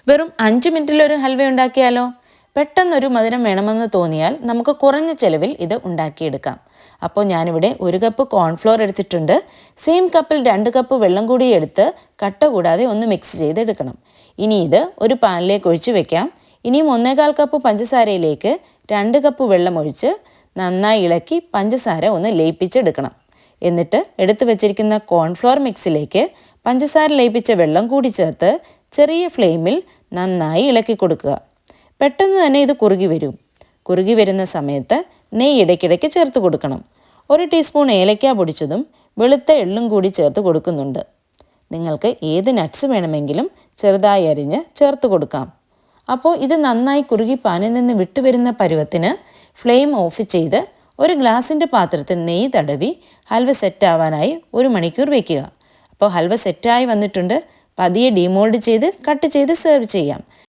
വെറും 5 മിനിറ്റിലൊരു ഹൽവ ഉണ്ടാക്കിയാലോ? പെട്ടെന്നൊരു മധുരം വേണമെന്ന് തോന്നിയാൽ നമുക്ക് കുറഞ്ഞ ചെലവിൽ ഇത് ഉണ്ടാക്കിയെടുക്കാം. അപ്പോൾ ഞാനിവിടെ 1 കപ്പ് കോൺഫ്ലോർ എടുത്തിട്ടുണ്ട്. സെയിം കപ്പിൽ 2 കപ്പ് വെള്ളം കൂടി എടുത്ത് കട്ട കൂടാതെ ഒന്ന് മിക്സ് ചെയ്തെടുക്കണം. ഇനി ഇത് ഒരു പാനിലേക്ക് ഒഴിച്ച് വെക്കാം. ഇനിയും 1/4 കപ്പ് പഞ്ചസാരയിലേക്ക് 2 കപ്പ് വെള്ളം ഒഴിച്ച് നന്നായി ഇളക്കി പഞ്ചസാര ഒന്ന് ലയിപ്പിച്ചെടുക്കണം. എന്നിട്ട് എടുത്തു വെച്ചിരിക്കുന്ന കോൺഫ്ലോർ മിക്സിലേക്ക് പഞ്ചസാര ലയിപ്പിച്ച വെള്ളം കൂടി ചേർത്ത് ചെറിയ ഫ്ലെയിമിൽ നന്നായി ഇളക്കി കൊടുക്കുക. പെട്ടെന്ന് തന്നെ ഇത് കുറുകി വരുന്ന സമയത്ത് നെയ്യ് ഇടയ്ക്കിടയ്ക്ക് ചേർത്ത് കൊടുക്കണം. 1 ടീസ്പൂൺ ഏലക്ക പൊടിച്ചതും വെളുത്ത എള്ളും കൂടി ചേർത്ത് കൊടുക്കുന്നുണ്ട്. നിങ്ങൾക്ക് ഏത് നട്ട്സ് വേണമെങ്കിലും ചെറുതായി അരിഞ്ഞ് ചേർത്ത് കൊടുക്കാം. അപ്പോൾ ഇത് നന്നായി കുറുകി പാനിൽ നിന്ന് വിട്ടുവരുന്ന പരുവത്തിന് ഫ്ലെയിം ഓഫ് ചെയ്ത് ഒരു ഗ്ലാസിൻ്റെ പാത്രത്തിൽ നെയ്യ് തടവി ഹൽവ സെറ്റാവാനായി 1 മണിക്കൂർ വയ്ക്കുക. അപ്പോൾ ഹൽവ സെറ്റായി വന്നിട്ടുണ്ട്. പതിയെ ഡീമോൾഡ് ചെയ്ത് കട്ട് ചെയ്ത് സെർവ് ചെയ്യാം.